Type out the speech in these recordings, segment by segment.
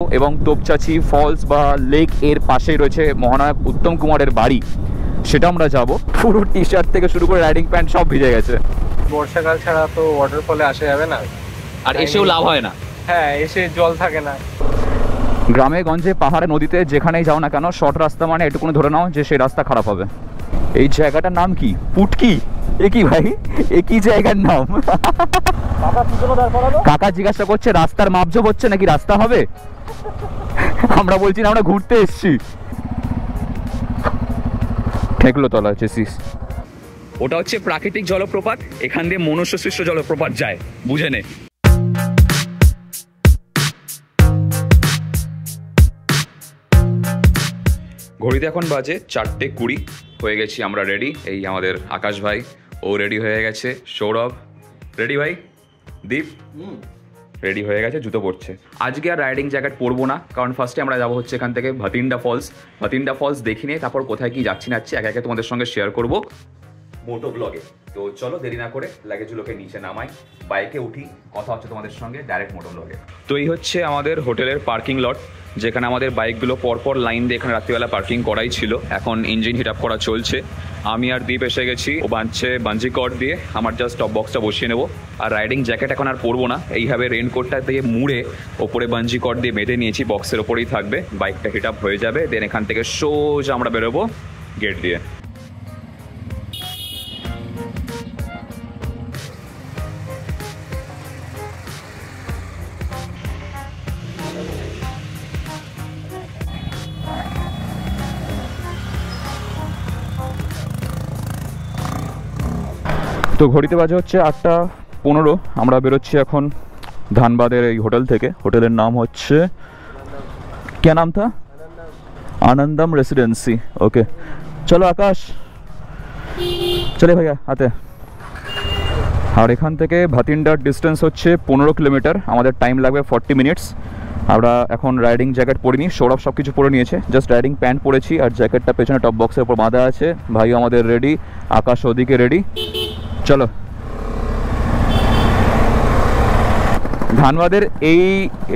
এবং তোপচাচি ফলস বা লেক এর পাশেই রয়েছে মহানায়ক উত্তম কুমারের বাড়ি, সেটা আমরা যাব। পুরো টি শার্ট থেকে শুরু করে রাইডিং প্যান্ট সব ভিজে গেছে। বর্ষাকাল ছাড়া তো ওয়াটারফলে আসা যাবে না, আর এসেও লাভ হয় না। হ্যাঁ, এসে জল থাকে না। গ্রামে গঞ্জে পাহাড়ে নদীতে যেখানেই যাও না কেন, শর্ট রাস্তা মানে এটুকুনি ধরে নাও যে সেই রাস্তা খারাপ হবে। এই জায়গাটার নাম কি? পুটকি? এ কি ভাই, এ কি জায়গার নাম? কাকা জিজ্ঞাসা করছে রাস্তার মাপজোপ হচ্ছে নাকি রাস্তা হবে। আমরা বলছি না আমরা ঘুরতে এসছি। ঠেকলো তলা চেসিস। ওটা হচ্ছে প্রাকৃতিক জলপ্রপাত, এখান দিয়ে মনুষ্য সৃষ্ট জলপ্রপাত যায়, বুঝে নে। ঘড়িতে এখন বাজে 4:20, হয়ে গেছি আমরা রেডি। এই আমাদের আকাশ ভাই, ও রেডি হয়ে গেছে। সৌরভ রেডি, ভাই দীপ রেডি হয়ে গেছে, জুতো পরছে। আজকে আর রাইডিং জ্যাকেট পরবো না, কারণ ফার্স্টে আমরা যাবো হচ্ছে এখান থেকে ভাতিন্ডা ফলস। ভাতিন্ডা ফলস দেখি নিয়ে তারপর কোথায় কি যাচ্ছি নাচ্ছি একে একে তোমাদের সঙ্গে শেয়ার করবো মোটো ব্লগে। তো চলো দেরি না করে লাগেজগুলোকে নিচে নামাই, বাইকে উঠি, কথা হচ্ছে তোমাদের সঙ্গে ডাইরেক্ট মোটো ব্লগে। তো এই হচ্ছে আমাদের হোটেলের পার্কিং লট, যেখানে আমাদের বাইকগুলো পরপর লাইন দিয়ে এখানে রাত্রিবেলা পার্কিং করাই ছিল। এখন ইঞ্জিন হিট আপ করা চলছে। আমি আর দীপ এসে গেছি, ও বাঁধছে বাঞ্জি কর্ড দিয়ে, আমার জাস্ট টপ বক্সটা বসিয়ে নেবো। আর রাইডিং জ্যাকেট এখন আর পরবো না, এইভাবে রেনকোটটা দিয়ে মুড়ে ওপরে বাঞ্জি কর্ড দিয়ে বেঁধে নিয়েছি, বক্সের ওপরেই থাকবে। বাইকটা হিট আপ হয়ে যাবে, দেন এখান থেকে সোজা আমরা বেরোবো গেট দিয়ে। তো ঘড়িতে বাজে হচ্ছে 8:15, আমরা বেরোচ্ছি এখন ধানবাদের এই হোটেল থেকে। হোটেলের নাম হচ্ছে क्या नाम था? आनंदम रेसिडेंसी। ओके चलो आकाश, चले भैया आते। আর এখান থেকে ভাতিন্ডার ডিস্টেন্স হচ্ছে 15 কিলোমিটার, আমাদের টাইম লাগবে 40 মিনিটস। আমরা এখন রাইডিং জ্যাকেট পরিনি, সৌরভ সব কিছু পরে নিয়েছে, জাস্ট রাইডিং প্যান্ট পরেছি আর জ্যাকেটটা পেছনে টপ বক্সের উপর বাঁধা আছে। ভাই আমাদের রেডি, আকাশ ওদিকে রেডি, চলো। ধানবাদের এই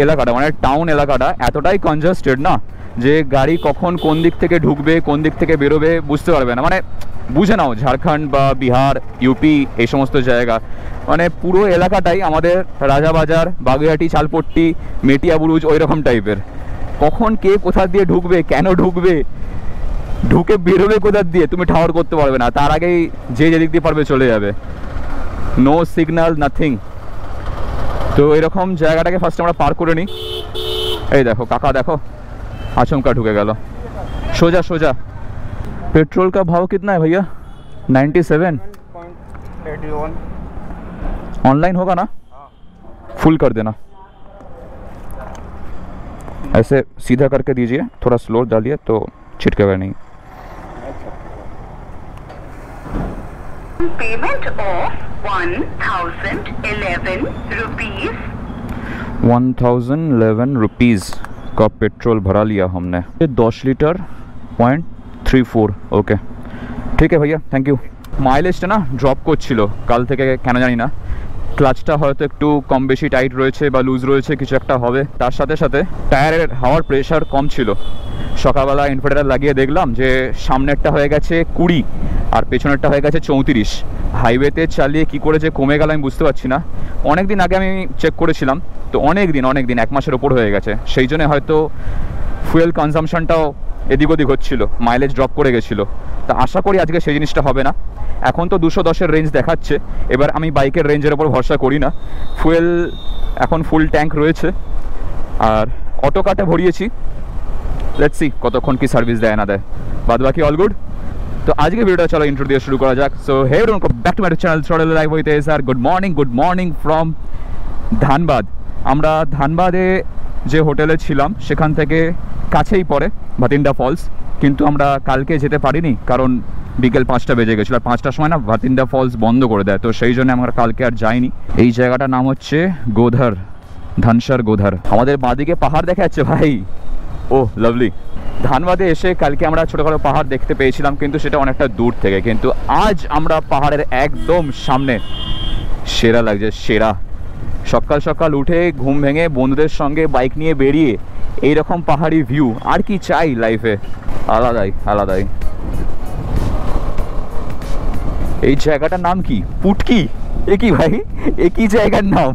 এলাকাটা মানে টাউন এলাকাটা এতটাই কনজাস্টেড না যে গাড়ি কখন কোন দিক থেকে ঢুকবে কোন দিক থেকে বেরোবে বুঝতে পারবে না। মানে বুঝে নাও ঝাড়খণ্ড বা বিহার, ইউপি এই সমস্ত জায়গা, মানে পুরো এলাকাটাই আমাদের রাজাবাজার, বাগুইহাটি, চালপট্টি, মেটিয়া বুরুজ ওই রকম টাইপের। কখন কে কোথা দিয়ে ঢুকবে, কেন ঢুকবে, ঢুকে বেরোবে কোথা দিয়ে তুমি ঠাওয়ার করতে পারবে না, তার আগেই যে যেদিক দিয়ে পারবে চলে যাবে, নো সিগন্যাল নাথিং। তো এরকম জায়গাটাকে ফার্স্ট আমরা পার করে নিই। এই দেখো কাকা, দেখো আচমকা ঢুকে গেল সোজা সোজা। पेट्रोल का भाव कितना है भैया? 97.81। ऑनलाइन होगा ना? फुल कर देना, ऐसे सीधा करके दीजिए, थोड़ा स्लो डालिए तो छिटकेगा नहीं। Payment of 1011 rupees. 1011 रुपीस का पेट्रोल भरा लिया हमने। 10 लीटर 0.34। ওকে ঠিক আছে ভাইয়া, থ্যাংক ইউ। মাইলেজটা না ড্রপ করছিল কাল থেকে, কেন জানি না। ক্লাচটা হয়তো একটু কম বেশি টাইট রয়েছে বা লুজ রয়েছে, কিছু একটা হবে। তার সাথে সাথে টায়ারের হাওয়ার প্রেশার কম ছিল। সকালবেলা ইনভার্টার লাগিয়ে দেখলাম যে সামনেরটা হয়ে গেছে 20 আর পেছনেরটা হয়ে গেছে 34। হাইওয়েতে চালিয়ে কি করে যে কমে গেল আমি বুঝতে পারছি না। অনেক দিন আগে আমি চেক করেছিলাম, তো অনেক দিন 1 মাসের ওপর হয়ে গেছে। সেই জন্য হয়তো ফুয়েল কনজামশনটাও এদিক ওদিক হচ্ছিল, মাইলেজ ড্রপ করে গেছিলো। তা আশা করি আজকে সেই জিনিসটা হবে না। এখন তো 210-এর রেঞ্জ দেখাচ্ছে, এবার আমি বাইকের রেঞ্জের ওপর ভরসা করি না। ফুয়েল এখন ফুল ট্যাঙ্ক রয়েছে আর অটো কাটে ভরিয়েছি, লেটস সি কতক্ষণ কি সার্ভিস দেয় না দেয়, বাদ বাকি অল গুড। তো আজকে ভিডিওটা চলো ইন্ট্রো দিয়ে শুরু করা যাক। So hey everyone, back to my channel throttle live with SR. Good morning from Dhanbad. আমরা ধানবাদে যে হোটেলে ছিলাম সেখান থেকে কাছেই পড়ে ভাতিন্ডা ফলস, কিন্তু আমরা কালকে যেতে পারিনি কারণ বিকেল 5টা বেজে গেছিলো। আর 5টার সময় না ভাতিন্ডা ফলস বন্ধ করে দেয়, তো সেই জন্য আমরা কালকে আর যাইনি। এই জায়গাটার নাম হচ্ছে গোধর, ধানসার গোধর। আমাদের বাঁদিকে পাহাড় দেখা যাচ্ছে ভাই, ও লাভলি। ধানবাদে এসে কালকে আমরা ছোটোখাটো পাহাড় দেখতে পেয়েছিলাম, কিন্তু সেটা অনেকটা দূর থেকে। কিন্তু আজ আমরা পাহাড়ের একদম সামনে, সেরা লাগছে, সেরা সকাল সকাল উঠে ঘুম ভেঙে বন্ধুদের সঙ্গে বাইক নিয়ে বেরিয়ে এইরকম পাহাড়ি ভিউ আর কি চাই লাইফে। আলাদাই আলাদাই। এই জায়গাটার নাম কি? পুটকি? এ কি ভাই, এ কি জায়গার নাম?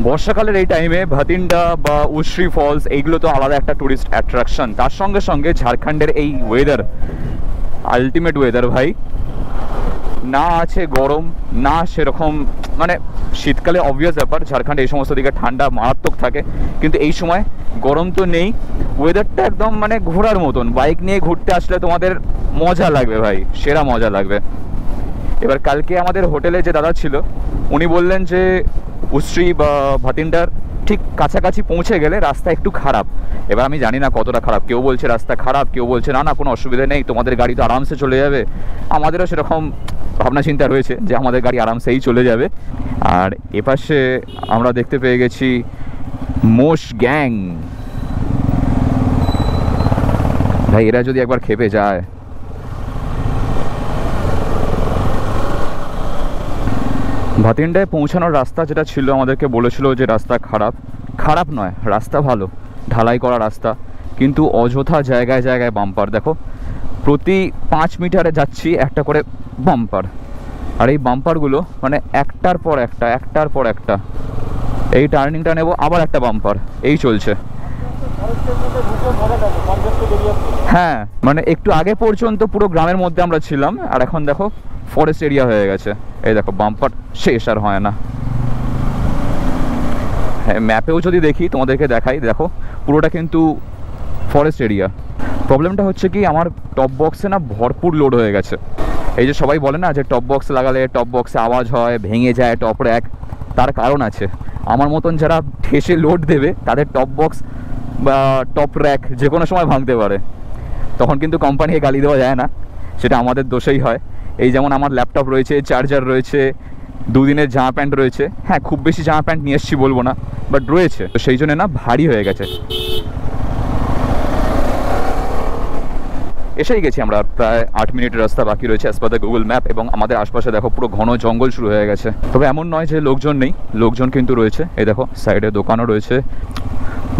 বর্ষাকালের এই টাইমে ভাতিন্ডা বা উশ্রী ফলস এইগুলো তো আলাদা একটা টুরিস্ট অ্যাট্রাকশন। তার সঙ্গে সঙ্গে ঝাড়খণ্ডের এই ওয়েদার, আলটিমেট ওয়েদার ভাই। না আছে গরম, না সেরকম, মানে শীতকালে অবভিয়াস ব্যাপার, ঝাড়খণ্ড এই সমস্ত দিকে ঠান্ডা মারাত্মক থাকে, কিন্তু এই সময় গরম তো নেই। ওয়েদারটা একদম মানে ঘোরার মতন। বাইক নিয়ে ঘুরতে আসলে তোমাদের মজা লাগবে ভাই, সেরা মজা লাগবে। এবার কালকে আমাদের হোটেলে যে দাদা ছিল উনি বললেন যে উশ্রী বা ভাতিন্ডার ঠিক কাছাকাছি পৌঁছে গেলে রাস্তা একটু খারাপ। এবার আমি জানি না কতটা খারাপ, কেউ বলছে রাস্তা খারাপ, কেউ বলছে না না কোনো অসুবিধা নেই, তোমাদের গাড়ি তো আরামসে চলে যাবে। আমাদেরও সেরকম ভাবনা চিন্তা রয়েছে যে আমাদের গাড়ি আরামসেই চলে যাবে। আর এপাশে আমরা দেখতে পেয়ে গেছি মোষ গ্যাং। ভাই এরা যদি একবার খেপে যায়। ভাতিন্ডায় পৌঁছানোর রাস্তা যেটা ছিল আমাদেরকে বলেছিল যে রাস্তা খারাপ। খারাপ নয়, রাস্তা ভালো, ঢালাই করা রাস্তা, কিন্তু অযথা জায়গায় জায়গায় বাম্পার। দেখো প্রতি 5 মিটারে যাচ্ছি একটা করে বাম্পার, আর এই বাম্পারগুলো মানে একটার পর একটা, একটার পর একটা। এই টার্নিংটা নেব, আবার একটা বাম্পার, এই চলছে। হ্যাঁ মানে একটু আগে পর্যন্ত পুরো গ্রামের মধ্যে আমরা ছিলাম, আর এখন দেখো ফরেস্ট এরিয়া হয়ে গেছে। এই দেখো বাম্পার শেষ আর হয় না। হ্যাঁ ম্যাপেও যদি দেখি তোমাদেরকে দেখাই, দেখো পুরোটা কিন্তু ফরেস্ট এরিয়া। প্রবলেমটা হচ্ছে কি আমার টপ বক্সে না ভরপুর লোড হয়ে গেছে। এই যে সবাই বলে না যে টপ বক্স লাগালে টপ বক্সে আওয়াজ হয়, ভেঙে যায় টপ র্যাক, তার কারণ আছে। আমার মতন যারা ঠেসে লোড দেবে তাদের টপ বক্স বা টপ র্যাক যে কোনো সময় ভাঙতে পারে। তখন কিন্তু কোম্পানিকে গালি দেওয়া যায় না, সেটা আমাদের দোষেই হয়। এই যেমন আমার ল্যাপটপ রয়েছে, চার্জার রয়েছে, 2 দিনের জামা প্যান্ট রয়েছে। হ্যাঁ খুব বেশি জামা প্যান্ট নিয়ে এসেছি বলবো না, বাট রয়েছে, তো সেই জন্য না ভারী হয়ে গেছে। এসেই গেছি আমরা, প্রায় 8 মিনিটের রাস্তা বাকি রয়েছে as per the Google map. এবং আমাদের আশপাশে দেখো পুরো ঘন জঙ্গল শুরু হয়ে গেছে। তবে এমন নয় যে লোকজন নেই, লোকজন কিন্তু রয়েছে। এই দেখো সাইডে দোকানও রয়েছে।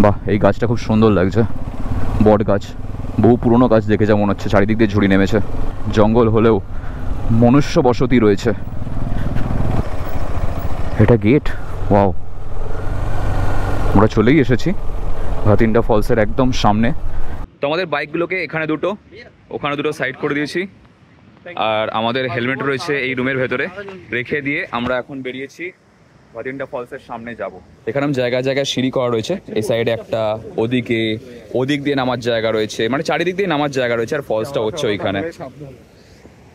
বাহ এই গাছটা খুব সুন্দর লাগছে, বট গাছ, বহু পুরনো গাছ দেখে যা মনে হচ্ছে। চারিদিক দিয়ে ঝুড়ি নেমেছে, জঙ্গল হলেও মনুষ্য বসতি রয়েছে। এটা গেট, ওয়াও। আমরা চলেই এসেছি ভাতিন্ডা ফলসের একদম সামনে। তো আমাদের বাইকগুলোকে এখানে দুটো, ওখানে দুটো সাইড করে দিয়েছি, আর আমাদের হেলমেট রয়েছে এই রুমের ভেতরে রেখে দিয়ে আমরা এখন বেরিয়েছি ভাতিন্ডা ফলসের সামনে যাব। এখানে জায়গায় জায়গায় সিঁড়ি করা রয়েছে, এই সাইডে একটা, ওদিকে, ওদিক দিয়ে নামার জায়গা রয়েছে, মানে চারিদিক দিয়ে নামার জায়গা রয়েছে। আর ফলসটা হচ্ছে ওইখানে।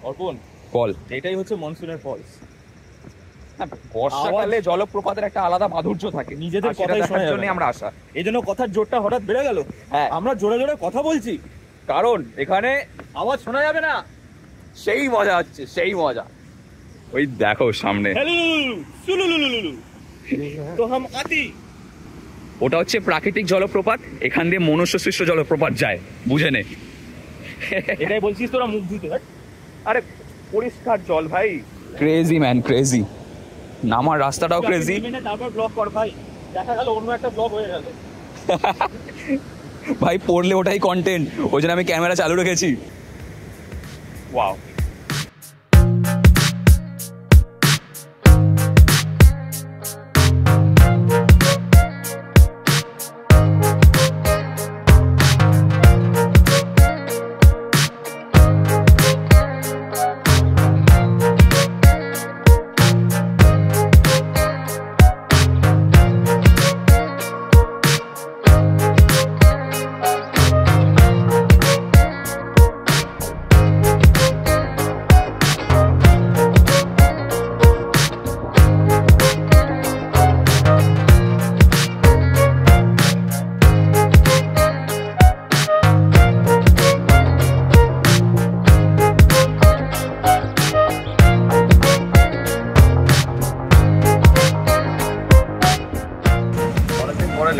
অর্পণ বল। এটাই হচ্ছে মনসুনের ফলস। বর্ষাকালে জলপ্রপাতের একটা আলাদা মাধুর্য থাকে, নিজেদের কথাই শোনা যাবে না। আমরা আসা, এই জন্য কথার জোরটা হঠাৎ বেড়ে গেল। হ্যাঁ আমরা জোরে জোরে কথা বলছি, কারণ এখানে আওয়াজ শোনা যাবে না। সেই মজা হচ্ছে, সেই মজা। ওই দেখো সামনে, তো হাম আতি। ওটা হচ্ছে প্রাকৃতিক জলপ্রপাত, এখান দিয়ে মনুষ্য সৃষ্ট জলপ্রপাত যায়, বুঝে নে। এটাই বলছিস তোরা মুখ ধুতে? আরে পরিষ্কার জল ভাই, ক্রেজি ম্যান, ক্রেজি। নামার রাস্তাটাও ক্রেজি। তারপর ব্লগ কর ভাই, দেখা গেল অন্য একটা ব্লগ হয়ে গেল। ভাই পড়লে ওটাই কন্টেন্ট, ওই জন্য আমি ক্যামেরা চালু রেখেছি। ওয়াও।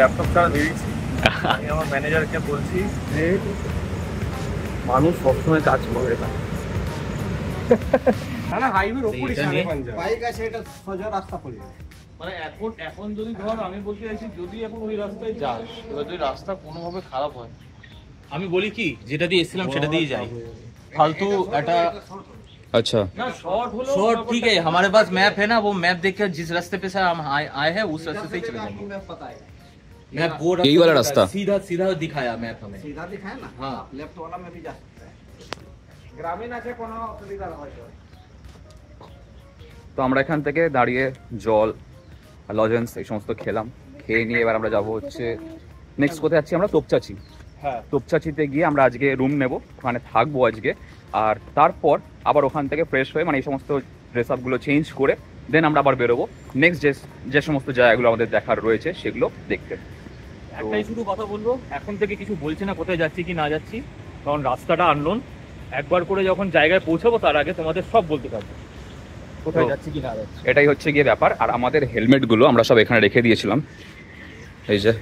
ল্যাপটপ ছাড়া বেরিয়েছি। আমি আমার ম্যানেজারকে বলছি যে মানুষ সবসময় কাজ করে না, না হাইওয়ের উপরই সাড়ে পাঞ্জা বাইক আছে, এটা সোজা রাস্তা পড়ে যাবে। মানে এখন যদি ধর আমি বলতে চাইছি যদি এখন ওই রাস্তায় যাস এবার যদি রাস্তা কোনোভাবে খারাপ হয় আমি বলি কি যেটা দিয়ে এসেছিলাম সেটা দিয়ে যাই फालतू একটা अच्छा না শর্ট হলো शॉर्ट ठीक है हमारे पास मैप है ना वो मैप देखकर जिस रास्ते पे से हम आए हैं उस रास्ते से ही चले जाएंगे मैं पता है, मैप बोर्ड यही वाला रास्ता? सीधा सीधा दिखाया मैप हमें सीधा दिखाया ना। हाँ। लेफ्ट वाला में भी जा सकता है। ग्रामीण আছে কোনো অসুবিধা হয়তো। তো আমরা এখান থেকে দাঁড়িয়ে জল লজেন্স এই সমস্ত খেলাম, খেয়ে নিয়ে এবার আমরা যাবো হচ্ছে নেক্সট কোথায় যাচ্ছি আমরা তোপচাচি। হ্যাঁ তোপচাচিতে গিয়ে আমরা আজকে রুম নেব, ওখানে থাকবো আজকে, আর তারপর আবার ওখান থেকে ফ্রেশ হয়ে মানে এই সমস্ত ড্রেস আপগুলো চেঞ্জ করে দেন আমরা আবার বেরোবো নেক্সট যে সমস্ত জায়গাগুলো আমাদের দেখার রয়েছে সেগুলো দেখতে। একটাই শুধু কথা বলবো, এখন থেকে কিছু বলছি না কোথায় যাচ্ছি কি না যাচ্ছি, কারণ রাস্তাটা আননোন। একবার করে যখন জায়গায় পৌঁছাবো তার আগে তোমাদের সব বলতে পারবো কোথায় তো যাচ্ছি কি না যাচ্ছি। এটাই হচ্ছে গিয়ে ব্যাপার। আর আমাদের হেলমেটগুলো আমরা সব এখানে রেখে দিয়েছিলাম, এই যে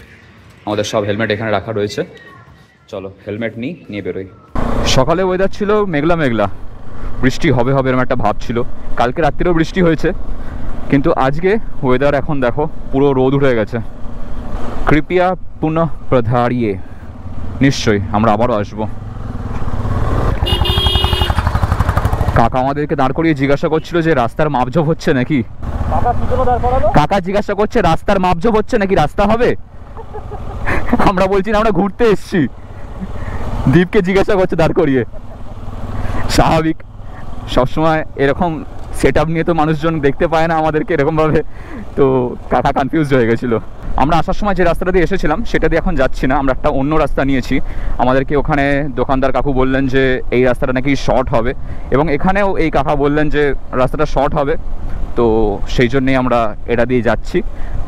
আমাদের সব হেলমেট এখানে রাখা রয়েছে। চলো হেলমেট নিয়ে বেরোই। সকালে ওয়েদার ছিল মেঘলা মেঘলা, বৃষ্টি হবে এরকম একটা ভাব ছিল। কালকে রাত্রিরেও বৃষ্টি হয়েছে, কিন্তু আজকে ওয়েদার এখন দেখো পুরো রোদ উঠে গেছে। কৃপয়া পুনঃ প্রধারিয়ে, নিশ্চয়ই আমরা আবারও আসবো। কাকা আমাদেরকে দাঁড় করিয়ে জিজ্ঞাসা করছিল যে রাস্তার মাপঝোপ হচ্ছে নাকি। কাকা জিজ্ঞাসা করছে রাস্তার মাপঝোপ হচ্ছে নাকি, রাস্তা হবে? আমরা বলছি না আমরা ঘুরতে এসছি। দীপকে জিজ্ঞাসা করছে দাঁড় করিয়ে। স্বাভাবিক, সবসময় এরকম সেট আপ নিয়ে তো মানুষজন দেখতে পায় না আমাদেরকে এরকমভাবে, তো কাকা কনফিউজ হয়ে গেছিলো। আমরা আসার সময় যে রাস্তাটা দিয়ে এসেছিলাম সেটা দিয়ে এখন যাচ্ছি না, আমরা একটা অন্য রাস্তা নিয়েছি। আমাদেরকে ওখানে দোকানদার কাকু বললেন যে এই রাস্তাটা নাকি শর্ট হবে, এবং এখানেও এই কাকা বললেন যে রাস্তাটা শর্ট হবে, তো সেই জন্যেই আমরা এটা দিয়ে যাচ্ছি।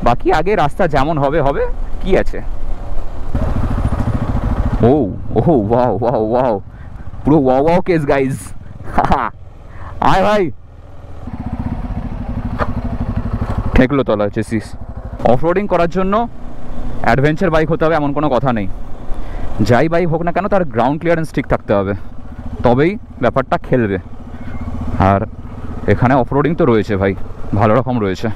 বাকি আগে রাস্তা যেমন হবে হবে, কি আছে। ও ওহো ওয়াও ওয়াও ওয়াও, পুরো ওয়াও ওয়াও কেস গাইজ। আয় ভাই, ঠেকলো তলা চেসিস। অফরোডিং করার জন্য অ্যাডভেঞ্চার বাইক হতে হবে এমন কোনো কথা নেই, যাই বাইক হোক না কেন তার গ্রাউন্ড ক্লিয়ারেন্স ঠিক থাকতে হবে, তবেই ব্যাপারটা খেলবে। আর এখানে অফরোডিং তো রয়েছে ভাই, ভালো রকম রয়েছে।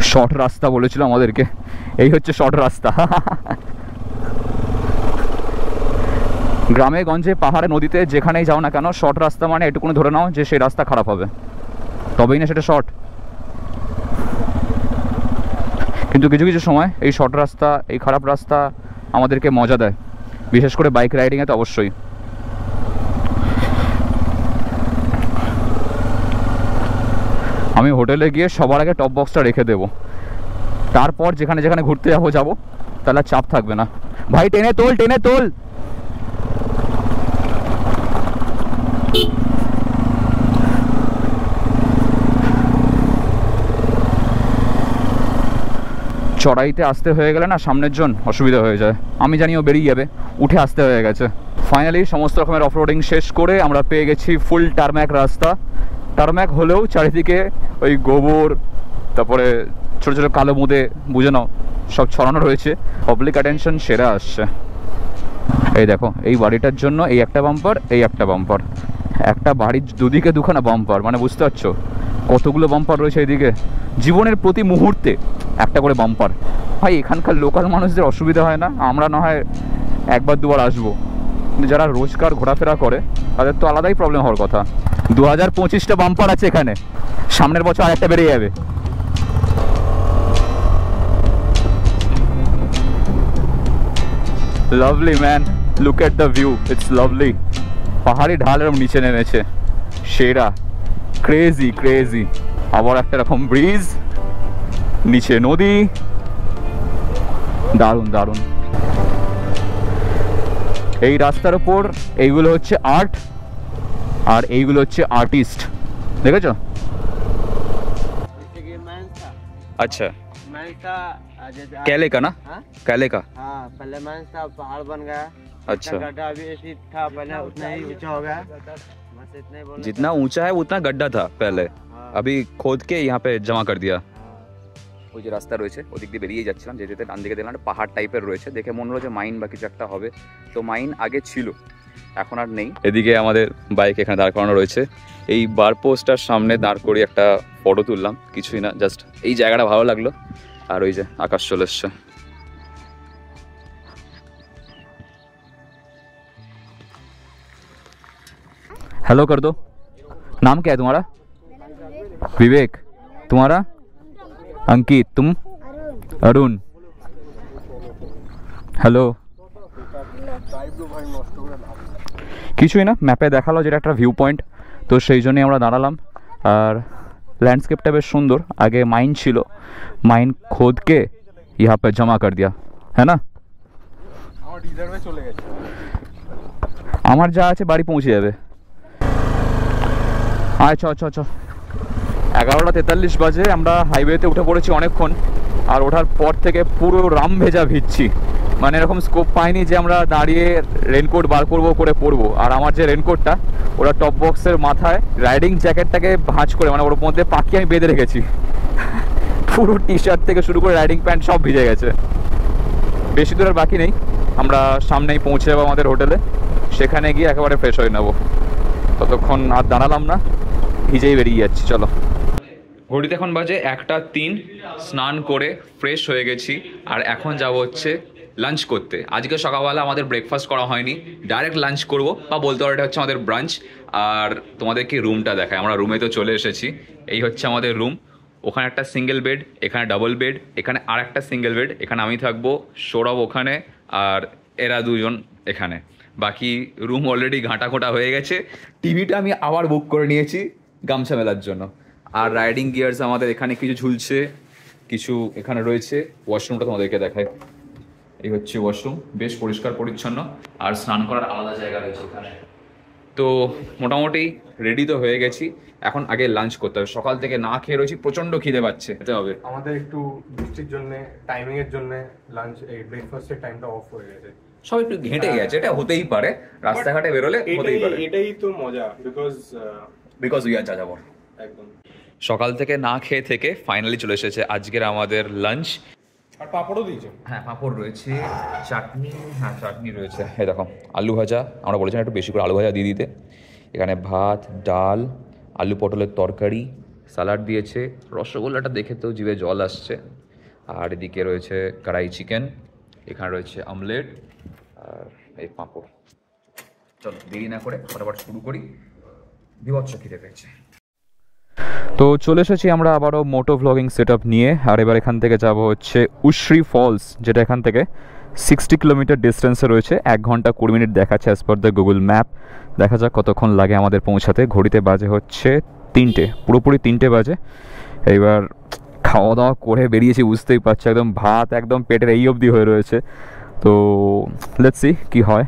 শর্ট রাস্তা বলেছিল আমাদেরকে, এই হচ্ছে শর্ট রাস্তা। গ্রামে গঞ্জে পাহাড়ে নদীতে যেখানেই যাও না কেন শর্ট রাস্তা মানে এটুকুনি ধরে নাও যে সেই রাস্তা খারাপ হবে, তবেই না সেটা শর্ট। কিন্তু কিছু কিছু সময় এই শর্ট রাস্তা, এই খারাপ রাস্তা আমাদেরকে মজা দেয়, বিশেষ করে বাইক রাইডিংয়ে তো অবশ্যই। আমি হোটেলে গিয়ে সবার আগে টপ বক্সটা রেখে দেবো, তারপর যেখানে যেখানে ঘুরতে যাবো তাহলে চাপ থাকবে না। ভাই টেনে তোল, টেনে তোল। চড়াইতে আসতে হয়ে গেলে না সামনের জন অসুবিধা হয়ে যায়, আমি জানিও বেরিয়ে যাবে, উঠে আসতে হয়ে গেছে। ফাইনালি সমস্ত রকমের অফরোডিং শেষ করে আমরা পেয়ে গেছি ফুল টারম্যাক রাস্তা। টারম্যাক হলেও চারিদিকে ওই গোবর, তারপরে ছোটো ছোটো কালো মুদে বুঝে নাও সব ছড়ানো রয়েছে। পাবলিক অ্যাটেনশন সেরা আসছে। এই দেখো এই বাড়িটার জন্য এই একটা বাম্পার, এই একটা বাম্পার, একটা বাড়ির দুদিকে দুখানা বাম্পার, মানে বুঝতে পারছো কতগুলো বাম্পার রয়েছে এইদিকে। জীবনের প্রতি মুহূর্তে একটা করে বাম্পার। ভাই এখানকার লোকাল মানুষদের অসুবিধা হয় না, আমরা না হয় একবার দুবার আসবো, কিন্তু যারা রোজগার ঘোরাফেরা করে তাদের তো আলাদাই প্রবলেম হওয়ার কথা। 2025টা বাম্পার আছে এখানে, সামনের বছর আরেকটা বেড়ে যাবে। Lovely man, look at the view, it's lovely. পাহাড়ি ঢাল এরকম নিচে নেমেছে, সেরা, ক্রেজি ক্রেজি। আবার একটা রকম ব্রিজ, নিচে নদী, দারুণ দারুণ। এই রাস্তার উপর এইগুলো হচ্ছে আর্ট, আর এইগুলো হচ্ছে আর্টিস্ট, দেখেছো? अच्छा मैंस था कैले का ना? हाँ? कैले का। हाँ, पहले मैंस था, पहाड़ बन गया। अच्छा, गड्ढा अभी ऐसी था, पहले उतना ही ऊंचा हो गया, बस इतना ही बोलना। जितना ऊंचा है उतना गड्ढा था पहले, हाँ, अभी खोद के यहाँ पे जमा कर दिया। ওই যে রাস্তা রয়েছে ওদিক দিয়ে বেরিয়ে যাচ্ছিলাম, যেতে যেতে ডান দিকে দেখলাম একটা পাহাড় টাইপের রয়েছে, দেখে মনে হলো যে মাইন বা কিছু একটা হবে। তো মাইন আগে ছিল, এখন আর নেই। এদিকে আমাদের বাইক এখানে দাঁড় করানো রয়েছে, এই বার পোস্টটার সামনে দাঁড় করিয়ে একটা ফটো তুললাম, কিছুই না, জাস্ট এই জায়গাটা ভালো লাগলো। আর ওই যে আকাশ চলে এসছে। हेलो कर दो। नाम क्या है तुम्हारा? विवेक। तुम्हारा? अंकित। तुम? अरुण। हेलो। কিছুই না, ম্যাপে দেখালো যেটা একটা ভিউ পয়েন্ট, তো সেই জন্যই আমরা দাঁড়ালাম। আর ল্যান্ডস্কেপটা বেশ সুন্দর। আগে মাইন ছিল, মাইন खोद के यहाँ पे जमा कर दिया है ना। আমার যা আছে বাড়ি পৌঁছে যাবে। আচ্ছা আচ্ছা আচ্ছা, 11:43 বাজে, আমরা হাইওয়েতে উঠে পড়েছি অনেকক্ষণ। আর ওঠার পর থেকে পুরো রাম ভেজা ভিজছি, মানে এরকম স্কোপ পাইনি যে আমরা দাঁড়িয়ে রেনকোট বার করবো করে পরবো। আর আমার যে রেনকোটটা ওরা টপ বক্সের মাথায় রাইডিং জ্যাকেটটাকে ভাঁজ করে, মানে ওর মধ্যে পাখি আমি বেঁধে রেখেছি। পুরো টি শার্ট থেকে শুরু করে রাইডিং প্যান্ট সব ভিজে গেছে। বেশি দূরের বাকি নেই, আমরা সামনেই পৌঁছে যাবো আমাদের হোটেলে, সেখানে গিয়ে একেবারে ফ্রেশ হয়ে নেবো। ততক্ষণ আর দাঁড়ালাম না, ভিজেই বেরিয়ে যাচ্ছি। চলো। ঘড়িতে এখন বাজে 1:03, স্নান করে ফ্রেশ হয়ে গেছি আর এখন যাব হচ্ছে লাঞ্চ করতে। আজকে সকালবেলা আমাদের ব্রেকফাস্ট করা হয়নি, ডাইরেক্ট লাঞ্চ করব, বা বলতে পারো এটা হচ্ছে আমাদের ব্রাঞ্চ। আর তোমাদেরকে রুমটা দেখায়, আমরা রুমে তো চলে এসেছি। এই হচ্ছে আমাদের রুম, ওখানে একটা সিঙ্গেল বেড, এখানে ডাবল বেড, এখানে আর একটা সিঙ্গেল বেড, এখানে আমি থাকবো, সৌরভ ওখানে, আর এরা দুজন এখানে। বাকি রুম অলরেডি ঘাঁটা ঘোটা হয়ে গেছে। টিভিটা আমি আবার বুক করে নিয়েছি গামছা মেলার জন্য। আর রাইডিং গিয়ার্স আমাদের এখানে কিছু ঝুলছে, কিছু এখানে রয়েছে। ওয়াশরুমটা তোমাদেরকে দেখায়, এই হচ্ছে ওয়াশরুম, বেশ পরিষ্কার পরিচ্ছন্ন, আর স্নান করার আলাদা জায়গা রয়েছে এখানে। তো মোটামুটি রেডি তো হয়ে গেছি, এখন আগে লাঞ্চ করতে হবে। সকাল থেকে না খেয়ে রয়েছি, প্রচন্ড খিদে পাচ্ছে, খেতে হবে। আমাদের একটু বৃষ্টির জন্য, টাইমিং এর জন্য লাঞ্চ এই ব্রেকফাস্টের টাইমটা অফ হয়ে গেছে, সব একটু ঘেঁটে গেছে, এটা হতেই পারে, রাস্তাঘাটে বেরোলে হতেই পারে। এটাই তো মজা, বিকজ উই আর যাযাবর। একদম সকাল থেকে না খেয়ে থেকে ফাইনালি চলে এসেছে আজকের আমাদের লাঞ্চ। আর পাঁপড়ও দিয়েছে। হ্যাঁ, পাঁপড় রয়েছে, চাটনি, হ্যাঁ চাটনি রয়েছে, এই দেখো আলু ভাজা, আমরা বলেছিলাম একটু বেশি করে আলু ভাজা দিয়ে দিতে। এখানে ভাত, ডাল, আলু পটলের তরকারি, স্যালাড দিয়েছে, রসগোল্লাটা দেখে তো জিভে জল আসছে। আর এদিকে রয়েছে কড়াই চিকেন, এখানে রয়েছে আমলেট, আর এই পাঁপড়। চলো দেরি না করে ফটাফট শুরু করি, বিভৎস খিদে পেয়েছে। তো চলে এসেছি আমরা আবারও মোটো ভ্লগিং সেট আপ নিয়ে। আর এবার এখান থেকে যাব হচ্ছে উশ্রী ফলস, যেটা এখান থেকে 60 কিলোমিটার ডিস্টেন্সে রয়েছে। 1 ঘন্টা 20 মিনিট দেখাচ্ছে as per the Google map. দেখা যাক কতক্ষণ লাগে আমাদের পৌঁছাতে। ঘড়িতে বাজে হচ্ছে 3টে, পুরোপুরি 3টে বাজে। এইবার খাওয়া দাওয়া করে বেরিয়েছি, বুঝতেই পারছি একদম ভাত একদম পেটের এই অবধি হয়ে রয়েছে। তো লেটস সি কী হয়।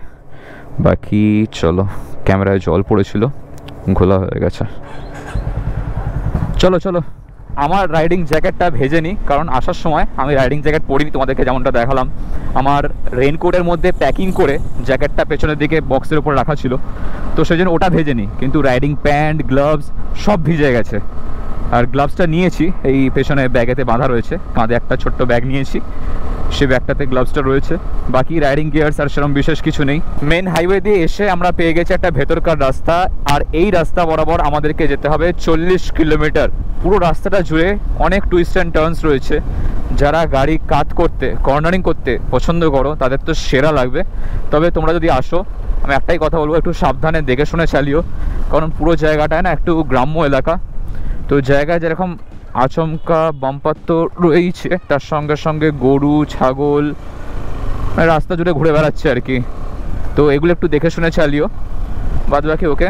বাকি চলো, ক্যামেরায় জল পড়েছিল, ঘোলা হয়ে গেছে। চলো চলো, আমার রাইডিং জ্যাকেটটা ভেজে নিই, কারণ আসার সময় আমি রাইডিং জ্যাকেট পরিনি, তোমাদেরকে যেমনটা দেখালাম। আমার রেইনকোটের মধ্যে প্যাকিং করে জ্যাকেটটা পেছনের দিকে বক্সের উপর রাখা ছিল, তো সেই জন্য ওটা ভেজে নিই। কিন্তু রাইডিং প্যান্ট, গ্লাভস সব ভিজে গেছে। আর গ্লাভসটা নিয়েছি, এই পেছনে ব্যাগেতে বাঁধা রয়েছে, কাঁধে একটা ছোট্ট ব্যাগ নিয়েছি, সে ব্যাগটাতে গ্লাভসটা রয়েছে। বাকি রাইডিং গিয়ার্স আর সেরকম বিশেষ কিছু নেই। মেন হাইওয়ে দিয়ে এসে আমরা পেয়ে গেছি একটা ভেতরকার রাস্তা, আর এই রাস্তা বরাবর আমাদেরকে যেতে হবে 40 কিলোমিটার। পুরো রাস্তাটা জুড়ে অনেক টুইস্ট অ্যান্ড টার্নস রয়েছে। যারা গাড়ি কাট করতে, কর্নারিং করতে পছন্দ করো তাদের তো সেরা লাগবে। তবে তোমরা যদি আসো, আমি একটাই কথা বলবো, একটু সাবধানে দেখে শুনে চালিও, কারণ পুরো জায়গাটায় না একটু গ্রাম্য এলাকা। তো জায়গায় যেরকম আচমকা বাম্পার তো রয়েইছে, তার সঙ্গে সঙ্গে গরু, ছাগল রাস্তা জুড়ে ঘুরে বেড়াচ্ছে আর কি। তো এগুলো একটু দেখে শুনে চালিও, বাদ বাকি ওকে।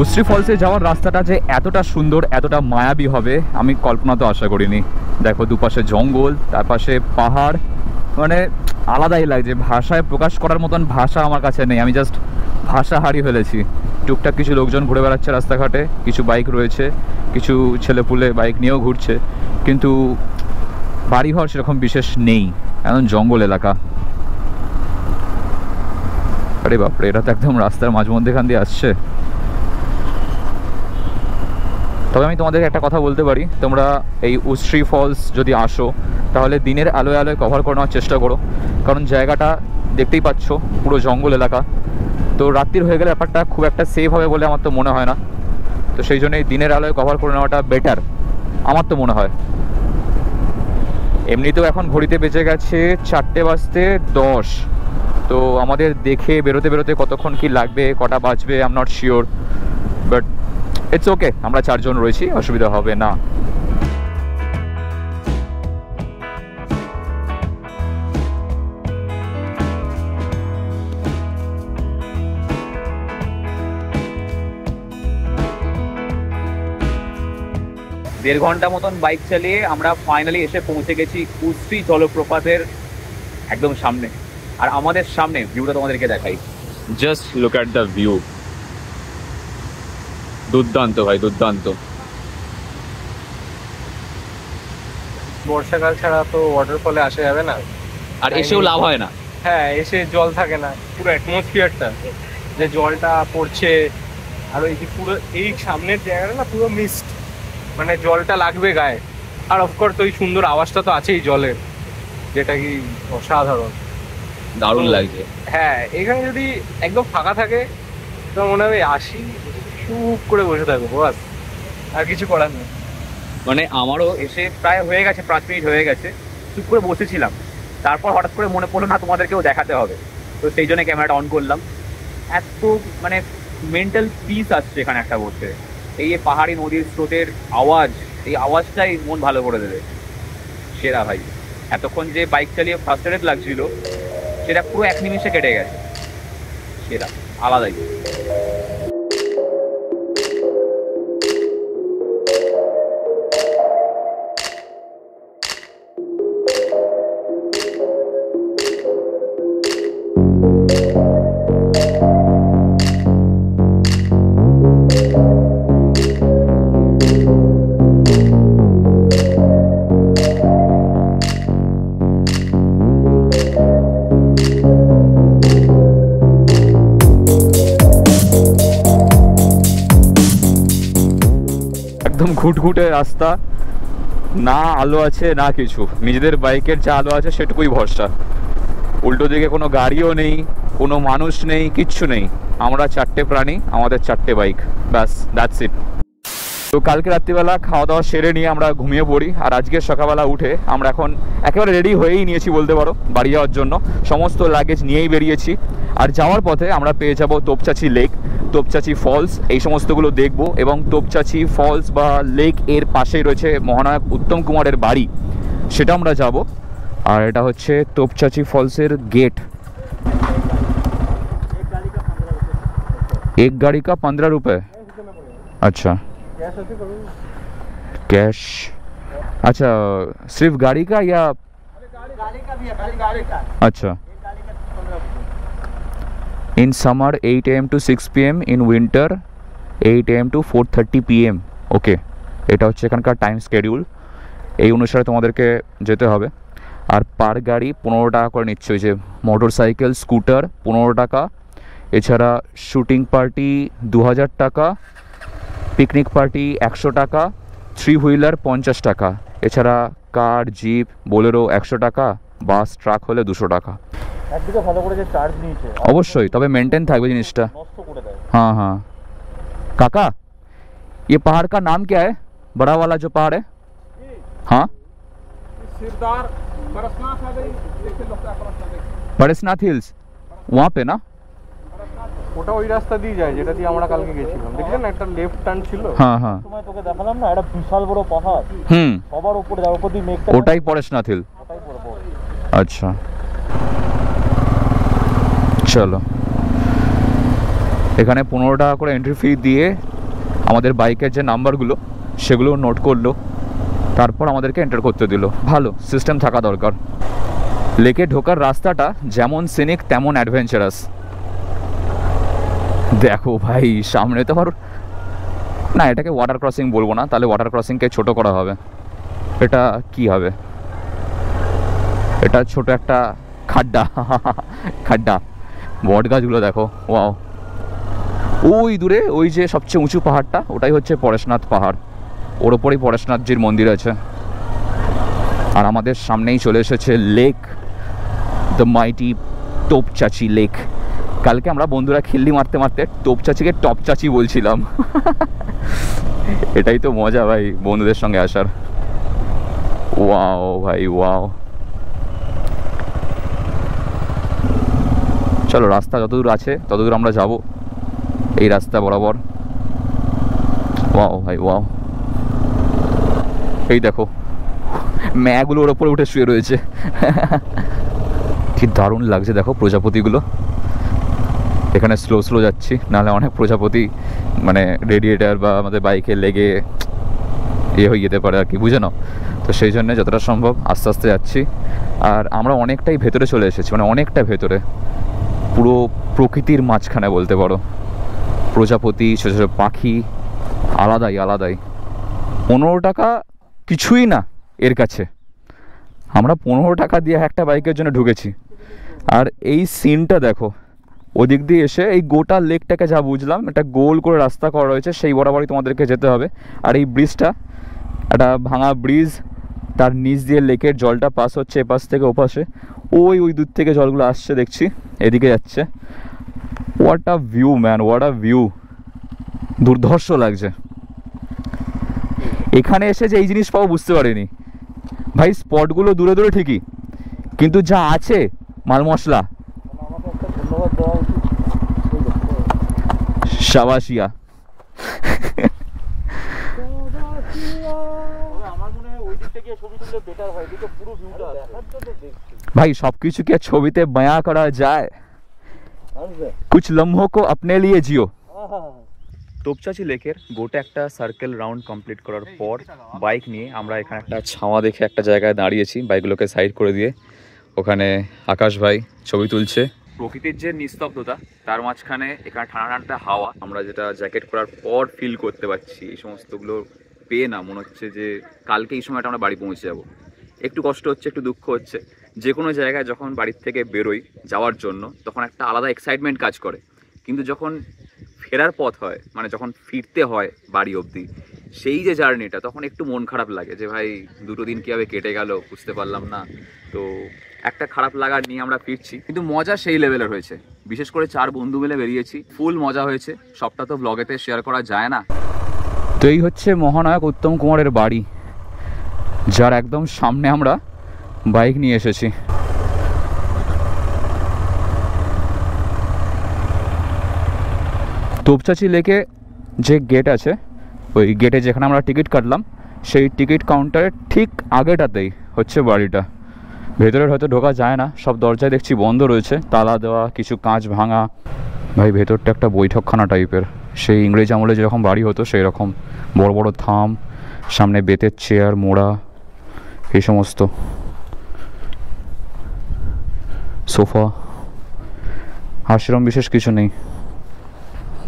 উশ্রী ফলসে যাওয়ার রাস্তাটা যে এতটা সুন্দর, এতটা মায়াবী হবে আমি কল্পনা তো আশা করিনি। দেখো দুপাশে জঙ্গল, তার পাশে পাহাড়, মানে আলাদাই লাগছে, ভাষায় প্রকাশ করার মতন ভাষা আমার কাছে নেই। আমি জাস্ট ভাষা হারিয়ে ফেলেছি। টুকটাক কিছু লোকজন ঘুরে বেড়াচ্ছে রাস্তাঘাটে, কিছু বাইক রয়েছে, কিছু ছেলেপুলে বাইক নিয়েও ঘুরছে, কিন্তু বাড়িঘর সেরকম বিশেষ নেই, এখন জঙ্গল এলাকা। আরে বাপরে, এটা তো একদম রাস্তার মাঝ মধ্যেখান দিয়ে আসছে। তবে আমি তোমাদেরকে একটা কথা বলতে পারি, তোমরা এই উশ্রী ফলস যদি আসো তাহলে দিনের আলোয় আলোয় কভার করে নেওয়ার চেষ্টা করো, কারণ জায়গাটা দেখতেই পাচ্ছ পুরো জঙ্গল এলাকা। তো রাত্রির হয়ে গেলে ব্যাপারটা খুব একটা সেফ হবে বলে আমার তো মনে হয় না। তো সেই জন্যই দিনের আলোয় কভার করে নেওয়াটা বেটার আমার তো মনে হয়। এমনিতেও এখন ঘড়িতে বেজে গেছে 4:10। তো আমাদের দেখে বেরোতে বেরোতে কতক্ষণ কি লাগবে, কটা বাজবে, I am not sure, but it's okay, আমরা 4 জন রয়েছি, অসুবিধা হবে না। দেড় ঘন্টা মতন বাইক চালিয়ে আমরা ফাইনালি এসে পৌঁছে গেছি উশ্রী জলপ্রপাতের একদম সামনে। আর আমাদের সামনে ভিউটা তোমাদেরকে দেখাই, just look at the view. দুর্দান্ত ভাই, দুর্দান্ত। বর্ষাকাল ছাড়া তো ওয়াটারফলে আসা যাবে না, আর এসেও লাভ হয় না। হ্যাঁ, এসে জল থাকে না, পুরো অ্যাটমসফিয়ারটা যে জলটা পড়ছে, আর ওই যে পুরো এই সামনের জায়গাটা না পুরো মিস্ট, মানে জলটা লাগবে গায়ে। আর অফকোর্স ওই সুন্দর আওয়াজটা তো আছেই জলের, যেটা কি অসাধারণ, দারুণ লাগছে। হ্যাঁ, এখানে যদি একদম ফাঁকা থাকে তো মনে হবে আসি, চুপ করে বসে থাকবো, বাস, আর কিছু করার নেই। মানে আমারও এসে প্রায় হয়ে গেছে, 5 মিনিট হয়ে গেছে, চুপ করে বসেছিলাম। তারপর হঠাৎ করে মনে পড়লো না তোমাদেরকেও দেখাতে হবে, তো সেই জন্য ক্যামেরাটা অন করলাম। এত মানে মেন্টাল পিস আসছে এখানে একটা বসে। এই যে পাহাড়ি নদীর স্রোতের আওয়াজ, এই আওয়াজটাই মন ভালো করে দেবে। সেরা ভাই, এতক্ষণ যে বাইক চালিয়ে ফ্রাস্ট্রেটেড লাগছিল সেটা পুরো 1 নিমিষে কেটে গেছে। সেরা, আলাদাই। একদম ঘুটঘুটে রাস্তা, না আলো আছে না কিছু, নিজেদের বাইকের যা আলো আছে সেটুকুই ভরসা। উল্টো দিকে কোনো গাড়িও নেই, কোনো মানুষ নেই, কিচ্ছু নেই। আমরা 4টে প্রাণী, আমাদের 4টে বাইক, ব্যাস, দ্যাটস ইট। তো কালকে রাত্রিবেলা খাওয়া দাওয়া সেরে নিয়ে আমরা ঘুমিয়ে পড়ি, আর আজকে সকালবেলা উঠে আমরা এখন একেবারে রেডি হয়েই নিয়েছি বলতে পারো বাড়ি যাওয়ার জন্য। সমস্ত লাগেজ নিয়েই বেরিয়েছি, আর যাওয়ার পথে আমরা পেয়ে যাব তোপচাচি লেক, তোপচাচি ফলস, এই সমস্তগুলো দেখব। এবং তোপচাচি ফলস বা লেক এর পাশেই রয়েছে মহানায়ক উত্তম কুমারের বাড়ি, সেটা আমরা যাব। আর এটা হচ্ছে তোপচাচি ফলসের গেট। एक गाड़ी का 15 रुपये। अच्छा, कैश? अच्छा, सिर्फ गाड़ी का या गाड़ी का भी है, गाड़ी का। अच्छा। In summer 8 AM to 6 PM, in winter 8 AM to 4:30 PM। ওকে, এটা হচ্ছে এখানকার টাইম স্কেডিউল, এই অনুসারে তোমাদেরকে যেতে হবে। আর পার গাড়ি 15 টাকা করে নিচ্ছে। ওই যে মোটর সাইকেল, স্কুটার 15 টাকা, এছাড়া শুটিং পার্টি 2000 টাকা, পিকনিক পার্টি 100 টাকা, 3 হুইলার 50 টাকা, এছাড়া কার, জিপ, বোলেরো 100 টাকা, বাস ট্রাক হলে 200 টাকা। একদিকে ভালো করে যে চার্জ নিয়েছে অবশ্যই, তবে মেনটেন থাকবে জিনিসটা। নষ্ট করে দেয়। हाँ हाँ। काका, ये पहाड़ का नाम क्या है, बड़ा वाला जो पहाड़ है? हाँ, सिरदार बरसनाथ है, देखिए लोग क्या बरसनाथ है। बड़ेसनाथ हिल्स, वहाँ पे ना? ওটা ওই রাস্তা দিয়ে যায় যেটা দিয়ে আমরা কালকে গেছিলাম, দেখলেন না একটা লেফট টার্ন ছিল। हाँ हाँ। সময় তোকে দেখালাম না, একটা বিশাল বড় পাহাড়, সবার উপরে যাওয়ার উপর দিয়ে মেঘটা, ওটাই পরেশনাথ হিল। ওটাই পড়বো। আচ্ছা, চলো। এখানে 15 টাকা করে এন্ট্রি ফি দিয়ে আমাদের বাইকের যে নাম্বারগুলো সেগুলো নোট করলো, তারপর আমাদেরকে এন্টার করতে দিল। ভালো সিস্টেম থাকা দরকার। লেকে ঢোকার রাস্তাটা যেমন সিনিক তেমন অ্যাডভেঞ্চারাস। দেখো ভাই সামনে তো আবার, না এটাকে ওয়াটার ক্রসিং বলবো না, তাহলে ওয়াটার ক্রসিংকে ছোট করা হবে। এটা কি হবে, এটা ছোট একটা খাড্ডা খাড্ডা। বট গাছগুলো দেখো, ওয়াও। ওই দূরে ওই যে সবচেয়ে উঁচু পাহাড়টা, ওটাই হচ্ছে পরেশনাথ পাহাড়, ওর ওপরেই পরেশনাথজির মন্দির আছে। আর আমাদের সামনেই চলে এসেছে lake, the mighty Topchanchi lake. কালকে আমরা বন্ধুরা খিল্লি মারতে মারতে তোপচাচিকে টপ চাচি বলছিলাম। এটাই তো মজা ভাই বন্ধুদের সঙ্গে আসার। ওয়াও ভাই ওয়াও। চলো রাস্তা যতদূর আছে ততদূর আমরা যাব, এই রাস্তা বরাবর। ওয়াও ভাই ওয়াও। এই দেখো ম্যাগুলো ওর ওপরে উঠে শুয়ে রয়েছে। কি দারুণ লাগছে দেখো প্রজাপতিগুলো। এখানে স্লো স্লো যাচ্ছি, নাহলে অনেক প্রজাপতি মানে রেডিয়েটার বা আমাদের বাইকে লেগে হয়ে যেতে পারে আর কি, বুঝে নাও। তো সেই জন্য যতটা সম্ভব আস্তে আস্তে যাচ্ছি। আর আমরা অনেকটাই ভেতরে চলে এসেছি, মানে অনেকটা ভেতরে, পুরো প্রকৃতির মাঝখানে বলতে পারো। প্রজাপতি, ছোটো ছোটো পাখি, আলাদাই আলাদাই। 15 টাকা কিছুই না এর কাছে। আমরা 15 টাকা দিয়ে একটা বাইকের জন্য ঢুকেছি। আর এই সিনটা দেখো, ওদিক দিয়ে এসে এই গোটা লেকটাকে যা বুঝলাম, একটা গোল করে রাস্তা করা রয়েছে, সেই বরাবরই তোমাদেরকে যেতে হবে। আর এই ব্রিজটা একটা ভাঙা ব্রিজ, তার নিচ দিয়ে লেকের জলটা পাস হচ্ছে এপাশ থেকে ওপাশে। ওই দূর থেকে জলগুলো আসছে দেখছি, এদিকে যাচ্ছে। What a view man, what a view, দুর্ধর্ষ লাগছে। এখানে এসে যে এই জিনিস পাবো বুঝতে পারিনি ভাই। স্পটগুলো দূরে দূরে ঠিকই, কিন্তু যা আছে মাল মশলা, শাবাশিয়া। ভাই সব কিছু কি আর ছবিতে বয়ান করা যায়? কুছ লম্হো কো আপনে লিয়ে জিও। তোপচাচি লেকের গোটা একটা সার্কেল রাউন্ড কমপ্লিট করার পর বাইক নিয়ে আমরা এখানে একটা ছাওয়া দেখে একটা জায়গায় দাঁড়িয়েছি, বাইকগুলোকে সাইড করে দিয়ে। ওখানে আকাশ ভাই ছবি তুলছে। প্রকৃতির যে নিস্তব্ধতা, তার মাঝখানে এখানে ঠান্ডা ঠান্ডা হাওয়া, আমরা যেটা জ্যাকেট পরার পর ফিল করতে পারছি। এই সমস্তগুলো পেয়ে না মনে হচ্ছে যে কালকে এই সময়টা আমরা বাড়ি পৌঁছে যাব। একটু কষ্ট হচ্ছে, একটু দুঃখ হচ্ছে। যে কোনো জায়গায় যখন বাড়ির থেকে বেরোই যাওয়ার জন্য, তখন একটা আলাদা এক্সাইটমেন্ট কাজ করে। কিন্তু যখন ফেরার পথ হয়, মানে যখন ফিরতে হয় বাড়ি অবধি, সেই যে জার্নিটা, তখন একটু মন খারাপ লাগে যে ভাই 2 দিন কীভাবে কেটে গেল বুঝতে পারলাম না। তো একটা খারাপ লাগা নিয়ে আমরা ফিরছি, কিন্তু মজা সেই লেভেলের হয়েছে। বিশেষ করে 4 বন্ধু মিলে বেরিয়েছি, ফুল মজা হয়েছে। সবটা তো ব্লগেতে শেয়ার করা যায় না। তো এই হচ্ছে মহানায়ক উত্তম কুমারের বাড়ি, যার একদম সামনে আমরা বাইক নিয়ে এসেছি। তোপচাচি লেকে যে গেট আছে, ওই গেটে যেখানে আমরা টিকিট কাটলাম, সেই টিকিট কাউন্টারের ঠিক আগেটাতেই হচ্ছে বাড়িটা। ভেতরে হয়তো ঢোকা যায় না, সব দরজায় দেখছি বন্ধ রয়েছে, তালা দেওয়া, কিছু কাঁচ ভাঙা। ভাই ভেতরটা একটা বৈঠকখানা টাইপের, সেই ইংরেজ আমলে যেরকম বাড়ি হতো সেই রকম। বড় বড় থাম, সামনে বেতের চেয়ার মোড়া, এই সমস্ত সোফা। আর সেরকম বিশেষ কিছু নেই।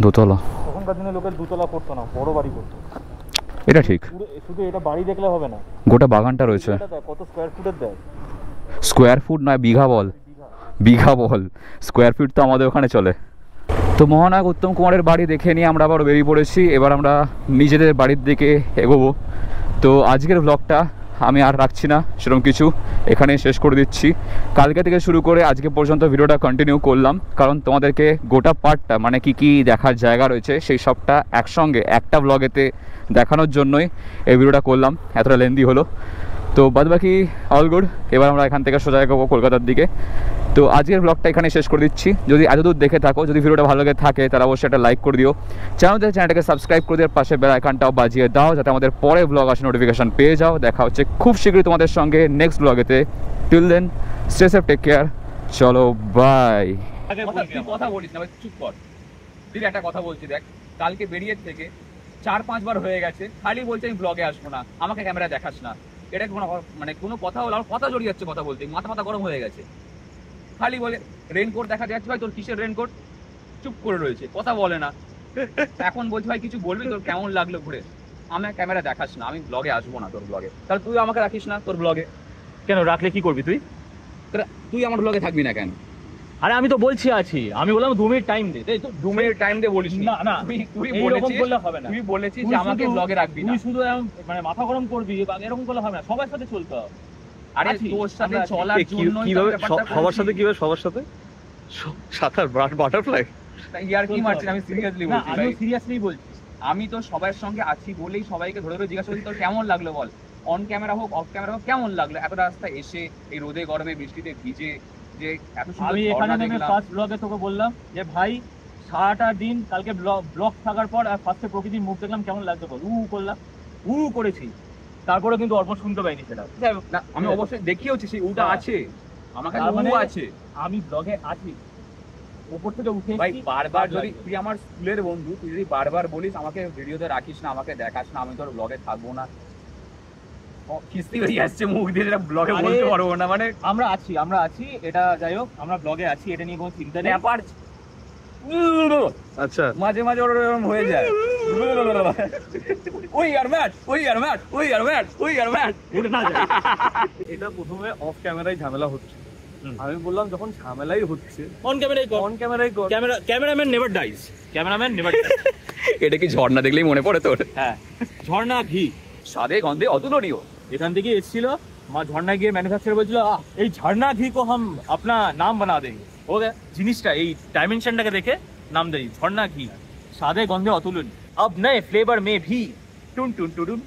দোতলা, তখনকার দিনে লোকের দুতলা করতো না, বড় বাড়ি করতো। এটা ঠিক। শুধু এটা বাড়ি দেখলে হবে না, গোটা বাগানটা রয়েছে। কত স্কোয়ার ফুটের দেয়? স্কোয়ার ফুট নয়, বিঘা বল, বিঘা বল। স্কোয়ার ফিট তো আমাদের ওখানে চলে। তো মহানায়ক উত্তম কুমারের বাড়ি দেখে নিয়ে আমরা আবার বেরিয়ে পড়েছি। এবার আমরা নিজেদের বাড়ির দিকে এগোবো। তো আজকের ব্লগটা আমি আর রাখছি না সেরকম কিছু, এখানেই শেষ করে দিচ্ছি। কালকে থেকে শুরু করে আজকে পর্যন্ত ভিডিওটা কন্টিনিউ করলাম, কারণ তোমাদেরকে গোটা পার্টটা, মানে কি কি দেখার জায়গা রয়েছে সেই সবটা একসঙ্গে একটা ব্লগেতে দেখানোর জন্যই এই ভিডিওটা করলাম। এতটা লেন্দি হলো, তো বাদ বাকি অল গুড। এবার আমরা এখান থেকে সোজা এগোবো কলকাতার দিকে। তো আজকের ব্লগটা এখানে শেষ করে দিচ্ছি। যদি এতদূর দেখে থাকো, যদি ভিডিওটা ভালো লাগে থাকে, তাহলে অবশ্যই একটা লাইক করে দিও। চ্যানেলটাকে সাবস্ক্রাইব করে দিয়ে পাশে বেল আইকনটাও বাজিয়ে দাও, যাতে আমাদের পরে ব্লগ আসে নোটিফিকেশন পেয়ে যাও। দেখা হচ্ছে খুব শীঘ্রই তোমাদের সঙ্গে নেক্সট ব্লগেতে। Till then stay safe, take care, চলো বাই। কথা বলিস না, চুপ কর। তুই একটা কথা বলছি, দেখ কালকে বেরিয়ে থেকে 4-5 বার হয়ে গেছে, খালি বলছে আমি ব্লগে আসবো না, আমাকে ক্যামেরা দেখাস না। এটা কোনো মানে কোনো কথা হলো আমার কথা জড়িয়ে যাচ্ছে কথা বলতে, মাথা গরম হয়ে গেছে। খালি বলে রেনকোট দেখা যাচ্ছে, ভাই তোর কিসের রেনকোট, চুপ করে রয়েছে, কথা বলে না। এখন বলছি ভাই কিছু বলবি, তোর কেমন লাগলো ঘুরে? আমার ক্যামেরা দেখাস না, আমি ব্লগে আসবো না তোর ব্লগে। তাহলে তুই আমাকে রাখিস না তোর ব্লগে। কেন রাখলে কি করবি তুই? তুই আমার ব্লগে থাকবি না কেন? আরে আমি তো বলছি আছি, আমি বললাম 2 মিনিট টাইম দে। এই তো 2 মিনিট টাইম দিয়ে বলিস না না, তুই এইরকম বলেছিস, করলে হবে না। তুই বলেছিস তুই যে আমাকে শুধু- ব্লগে রাখবি না। তুই শুধু এরকম মানে মাথা গরম করবি, এরকম করলে হবে না, সবার সাথে চলতে হবে। আরে আছি, তোর সাথে আমরা আছি। চলার জন্য কিভাবে সবার সাথে সাঁতার বাটারফ্লাই? ইয়ার কি মারছিস? আমি সিরিয়াসলি না বলছি আমি ভাই। সিরিয়াসলি বলছি। আমি তো সবার সঙ্গে আছি বলেই সবাইকে ধরে ধরে জিজ্ঞাসা করছি তোর কেমন লাগলো বল, অন ক্যামেরা হোক অফ ক্যামেরা হোক কেমন লাগলো এত রাস্তা এসে এই রোদে গরমে বৃষ্টিতে ভিজে, যে এত সুন্দর আমি এখানে ঝর্ণা নেমে দেখলাম। ফার্স্ট ব্লগে তোকে বললাম যে ভাই সারাটা দিন কালকে ব্লগ থাকার পর আর ফার্স্টে প্রকৃতির মুখ দেখলাম, কেমন লাগতো বল? করলাম করেছি, তারপরে কিন্তু অল্প শুনতে পাইনি সেটা। না, আমি অবশ্যই দেখিয়েছি সেই উটা আছে, আমার কাছে তার মানে উ আছে আমি ব্লগে আছি, উপর থেকে উঠে ভাই। এসেছি, বারবার ভালো যদি লাগছে। তুই আমার স্কুলের বন্ধু, তুই যদি বারবার বলিস আমাকে ভিডিওতে রাখিস না, আমাকে দেখাস না, আমি তোর ব্লগে থাকবো না, কিস্তি হয়ে যাচ্ছে মুখ দিয়ে, যেটা ব্লগে আরে, বলতে পারবো না। মানে আমরা আছি, এটা যাই হোক, আমরা ব্লগে আছি, এটা নিয়ে কোনো চিন্তা নেই। ব্যাপার আচ্ছা, মাঝে মাঝে ওরকম হয়ে যায়। ওই আর ম্যাট, ওই আর ম্যাট, ওই আর ম্যাট, ওই আর ম্যাট। উঠে না যায়। এটা প্রথমে অফ ক্যামেরায় ঝামেলা হচ্ছে। আমি বললাম যখন ঝামেলাই হচ্ছে অন ক্যামেরাই কর, অন ক্যামেরায় কর। Cameraman never dies, cameraman never dies. এটা কি ঝর্ণা দেখলেই মনে পড়ে তোর? হ্যাঁ, ঝর্ণা ঘি স্বাদে গন্ধে অতুলনীয়। এখান থেকে এসেছিল, মা ঝর্ণা গিয়ে ম্যানুফ্যাকচার বলছিল এই ঝর্ণা ঘি কো হাম আপনা নাম বানা দেंगे। ও জিনিসটা এই ডাইমেনশনটাকে দেখে নাম দেই ঝর্ণা ঘি, স্বাদে গন্ধে অতুলনীয়। अब नए फ्लेवर में भी टुन टुन टुन